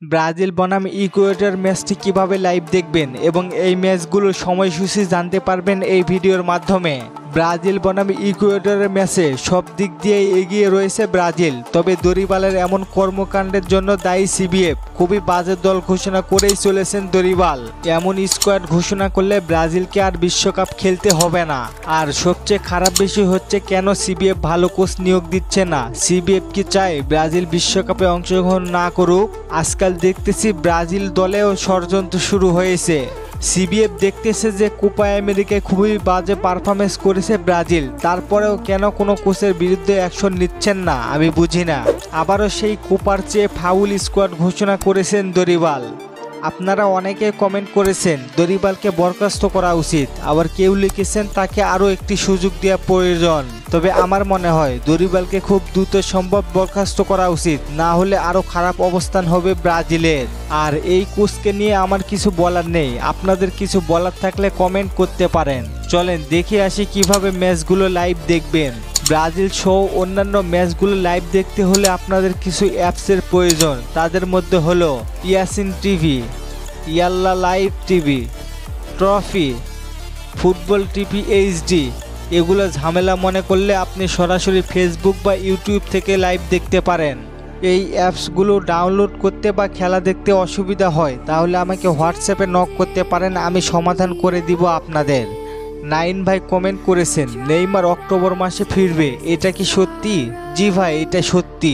Brazil বনাম Ecuador ম্যাচটি কিভাবে লাইভ দেখবেন এবং এই ম্যাচগুলোর সময়সূচি জানতে পারবেন এই ভিডিওর মাধ্যমে। ব্রাজিল বনাম ইকুয়েডরের ম্যাচে সব দিক দিয়ে এগিয়ে রয়েছে ব্রাজিল, তবে দরিবালের এমন কর্মকাণ্ডের জন্য দায়ী সিবিএফ। খুবই বাজে দল ঘোষণা করেই চলেছেন দরিবাল। এমন স্কোয়াড ঘোষণা করলে ব্রাজিলকে আর বিশ্বকাপ খেলতে হবে না। আর সবচেয়ে খারাপ বিষয় হচ্ছে কেন সিবিএফ ভালো কোচ নিয়োগ দিচ্ছে না। সিবিএফ কি চায় ব্রাজিল বিশ্বকাপে অংশগ্রহণ না করুক? আজকাল দেখতেছি ব্রাজিল দলেও ষড়যন্ত্র শুরু হয়েছে। সিবিএফ দেখতেছে যে কোপা আমেরিকায় খুবই বাজে পারফরমেন্স করেছে ব্রাজিল, তারপরেও কেন কোনো কোচের বিরুদ্ধে অ্যাকশন নিচ্ছেন না আমি বুঝি না। আবারও সেই কোপার চেয়ে ফাউল স্কোয়াড ঘোষণা করেছেন দরিবাল। আপনারা অনেকে কমেন্ট করেছেন দরিবালকে বরখাস্ত করা উচিত, আবার কেউ লিখেছেন তাকে আরও একটি সুযোগ দেওয়া প্রয়োজন। তবে আমার মনে হয় দরিবালকে খুব দ্রুত সম্ভব বরখাস্ত করা উচিত, না হলে আরও খারাপ অবস্থান হবে ব্রাজিলের। আর এই কোচকে নিয়ে আমার কিছু বলার নেই, আপনাদের কিছু বলার থাকলে কমেন্ট করতে পারেন। চলেন দেখে আসি কিভাবে ম্যাচগুলো লাইভ দেখবেন। ব্রাজিল সহ অন্যান্য ম্যাচগুলো লাইভ দেখতে হলে আপনাদের কিছু অ্যাপসের প্রয়োজন। তাদের মধ্যে হলো ইয়াসিন টিভি, ইয়াল্লা live TV, trophy, football TV HD. এগুলো ঝামেলা মনে করলে আপনি সরাসরি ফেসবুক বা ইউটিউব থেকে লাইভ দেখতে পারেন। এই অ্যাপসগুলো ডাউনলোড করতে বা খেলা দেখতে অসুবিধা হয় তাহলে আমাকে হোয়াটসঅ্যাপে নক করতে পারেন, আমি সমাধান করে দিব আপনাদের। নাইন ভাই কমেন্ট করেছেন নেইমার অক্টোবর মাসে ফিরবে, এটা কি সত্যি? জি ভাই, এটা সত্যি।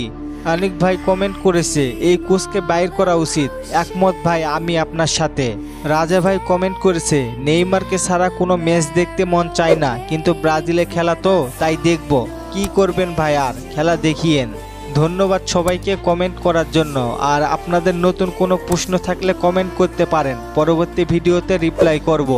অনেক ভাই কমেন্ট করেছে এই কোচকে বাইর করা উচিত। একমত ভাই, আমি আপনার সাথে। রাজা ভাই কমেন্ট করেছে নেইমারকে ছাড়া কোনো ম্যাচ দেখতে মন চায় না, কিন্তু ব্রাজিলে খেলা তো তাই দেখব। কি করবেন ভাই, আর খেলা দেখিয়েন। ধন্যবাদ সবাইকে কমেন্ট করার জন্য। আর আপনাদের নতুন কোনো প্রশ্ন থাকলে কমেন্ট করতে পারেন, পরবর্তী ভিডিওতে রিপ্লাই করব।